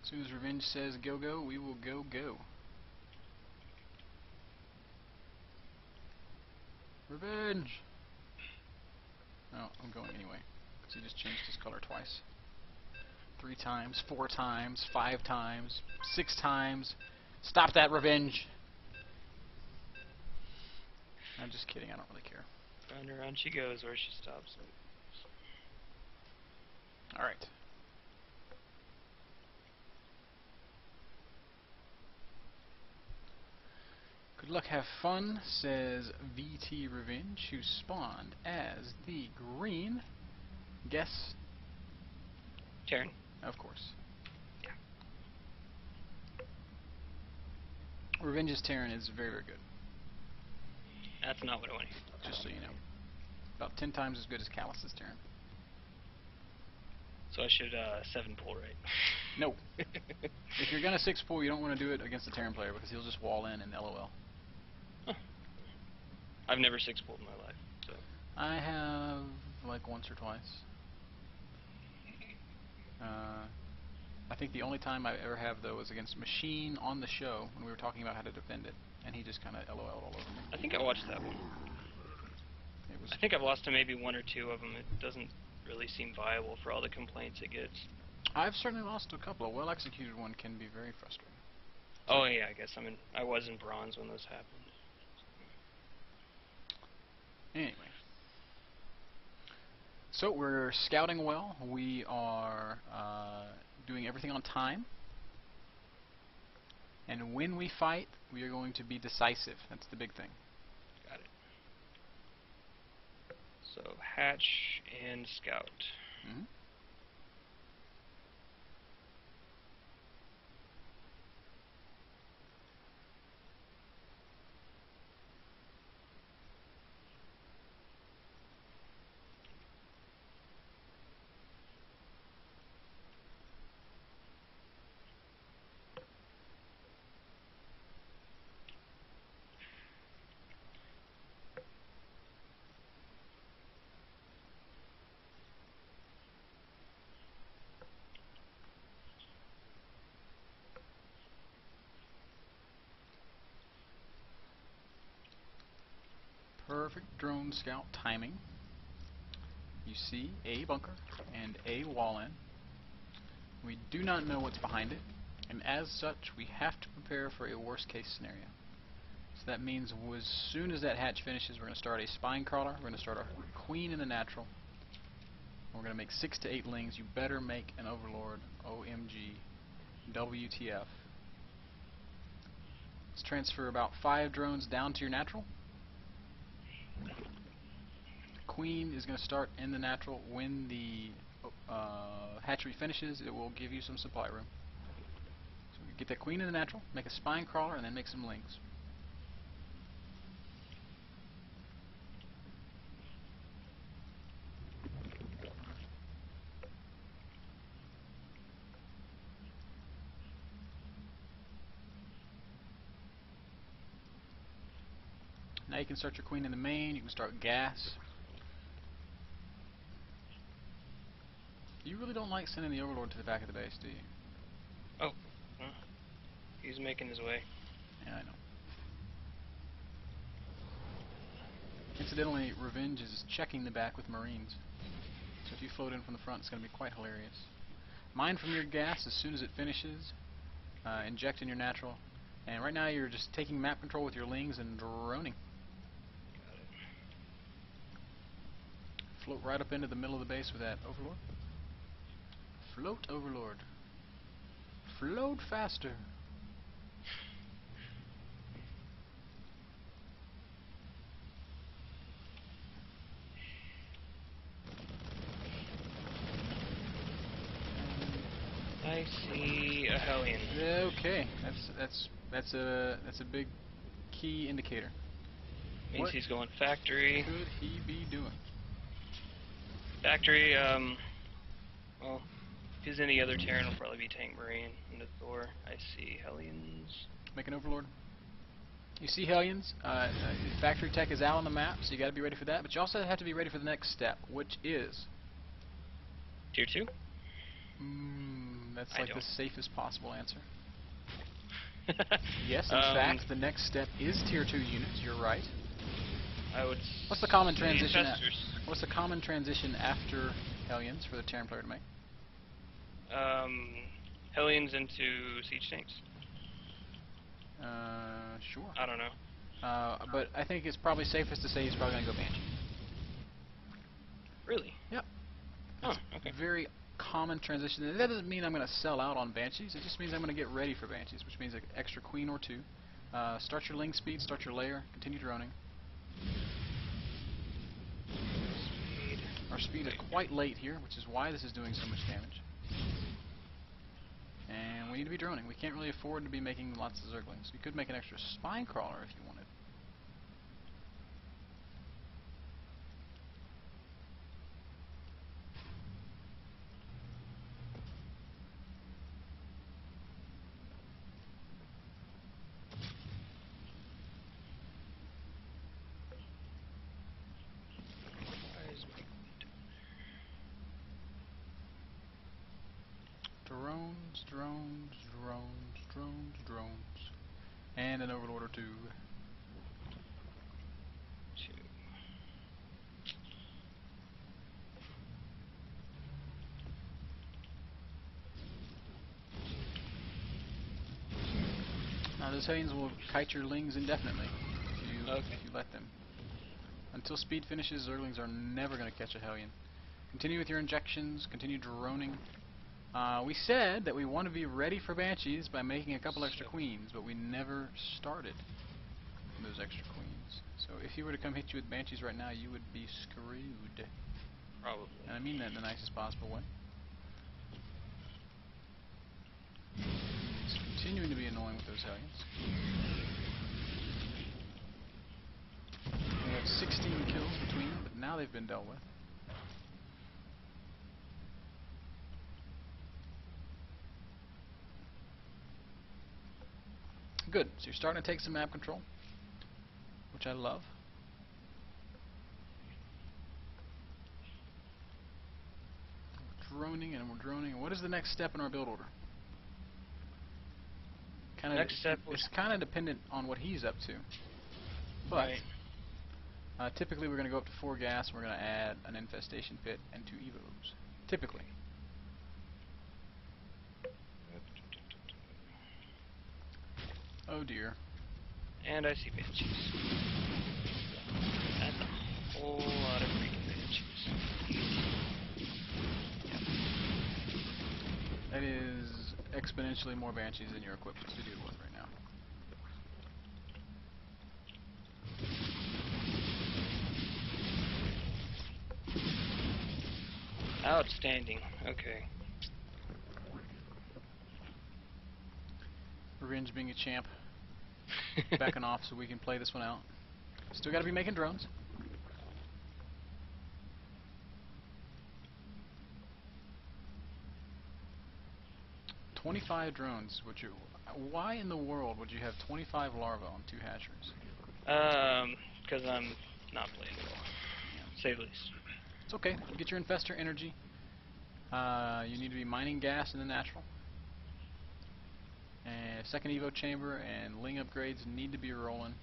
As soon as Revenge says go go, we will go go. Revenge! Oh, I'm going anyway, because he just changed his color twice. 3 times, 4 times, 5 times, 6 times. Stop that, Revenge! I'm just kidding, I don't really care. Round and around she goes where she stops. Alright. Good luck, have fun, says VT Revenge, who spawned as the green. Guess? Terran. Of course. Yeah. Revenge's Terran is very, very good. That's not what I want to hear. Just so you know. About 10 times as good as Callus's Terran. So I should 7-pull, right? No. If you're gonna 6-pull, you don't want to do it against the Terran player because he'll just wall in and LOL. Huh. I've never 6-pulled in my life, so. I have like once or twice. I think the only time I ever have though was against Machine on the show when we were talking about how to defend it, and he just kind of LOL'd all over me. I think I watched that one. It was. I think I've lost to maybe 1 or 2 of them. It doesn't really seem viable for all the complaints it gets. I've certainly lost a couple. A well-executed one can be very frustrating. Oh yeah, I guess I was in bronze when those happened. Anyway. So we're scouting well. We are doing everything on time. And when we fight, we are going to be decisive. That's the big thing. Got it. So hatch and scout. Mm-hmm. Perfect drone scout timing. You see a bunker and a wall in. We do not know what's behind it, and as such we have to prepare for a worst case scenario. So that means as soon as that hatch finishes, we're going to start a spine crawler, we're going to start a queen in the natural, we're going to make 6 to 8 lings. You better make an overlord. OMG. WTF. Let's transfer about 5 drones down to your natural. Queen is going to start in the natural. When the hatchery finishes, it will give you some supply room. So we get that queen in the natural, make a spine crawler, and then make some lings. Now you can start your queen in the main. You can start gas. You really don't like sending the overlord to the back of the base, do you? Oh, he's making his way. Yeah, I know. Incidentally, Revenge is checking the back with Marines. So if you float in from the front, it's going to be quite hilarious. Mine from your gas as soon as it finishes. Inject in your natural. And right now you're just taking map control with your lings and droning. Got it. Float right up into the middle of the base with that overlord. Float, overlord. Float faster. I see a Hellion. Okay, that's a big key indicator. Means What he's going factory. could he be doing? Factory, well, if he's any other Terran, will probably be Tank Marine into Thor. I see Hellions. Make an overlord. You see Hellions. Factory tech is out on the map, so you got to be ready for that. But you also have to be ready for the next step, which is Tier 2? That's I like the don't. safest possible answer. Yes, in fact, the next step is tier 2 units. You're right. I would. What's the common say transition? infestors. What's the common transition after Hellions for the Terran player to make? Hellions into siege tanks. Sure. I don't know. But I think it's probably safest to say he's probably going to go Banshee. Really? Yep. Oh, It's okay. very common transition. And that doesn't mean I'm going to sell out on Banshees. It just means I'm going to get ready for Banshees, which means an extra queen or two. Start your ling speed, start your layer, continue droning. Speed. Our speed is quite late here, which is why this is doing so much damage. And we need to be droning. We can't really afford to be making lots of Zerglings. We could make an extra spine crawler if you wanted. Why is my Drones, drones, drones, drones, drones. And an Overlord or two. two? Now those Hellions will kite your lings indefinitely if you let them. Until speed finishes, Zerglings are never going to catch a Hellion. Continue with your injections, continue droning. We said that we want to be ready for Banshees by making a couple extra queens, but we never started those extra queens. So if he were to come hit you with Banshees right now, you would be screwed. Probably. And I mean that in the nicest possible way. It's continuing to be annoying with those Hellions. We have 16 kills between them, but now they've been dealt with. Good, so you're starting to take some map control, which I love. We're droning and we're droning. And what is the next step in our build order? Next step was it's kind of dependent on what he's up to. But typically we're going to go up to 4 gas and we're going to add an infestation pit and 2 evos. Typically. Oh dear. And I see Banshees. That's a whole lot of freaking Banshees. That is exponentially more Banshees than you're equipped to deal with right now. Outstanding. Okay. Revenge being a champ. Backing off so we can play this one out. Still got to be making drones. 25 drones. Why in the world would you have 25 larvae on 2 hatcheries? Because I'm not playing well. Say the least. It's okay. Get your infestor energy. You need to be mining gas in the natural. And second evo chamber and ling upgrades need to be rolling.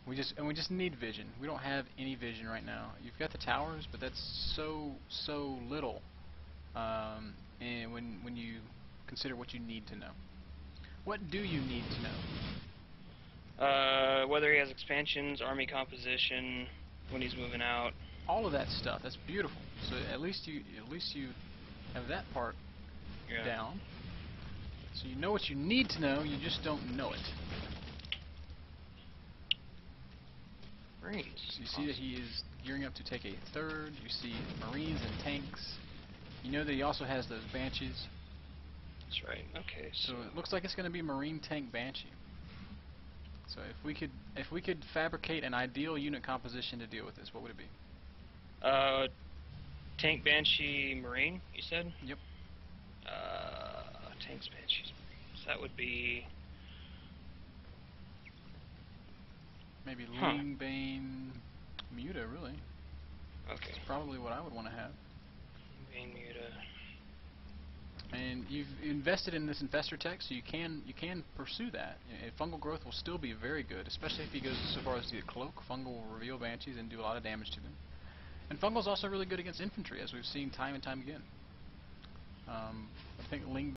We just need vision. We don't have any vision right now. You've got the towers, but that's so little. And when you consider what you need to know. What do you need to know? Whether he has expansions, army composition, when he's moving out. All of that stuff. That's beautiful. So at least you have that part down. So you know what you need to know, you just don't know it. Marines. So you see that he is gearing up to take a third. You see Marines and tanks. You know that he also has those Banshees. That's right. Okay. So it looks like it's going to be Marine tank Banshee. So if we could fabricate an ideal unit composition to deal with this, what would it be? Tank Banshee Marine, you said? Yep. Tanks Banshees Marines. That would be maybe Ling Bane Muta, really. Okay. That's probably what I would want to have. Bane Muta. And you've invested in this infestor tech, so you can pursue that. Fungal growth will still be very good, especially if he goes so far as to get cloak. Fungal will reveal banshees and do a lot of damage to them. And fungal is also really good against infantry, as we've seen time and time again. I think Ling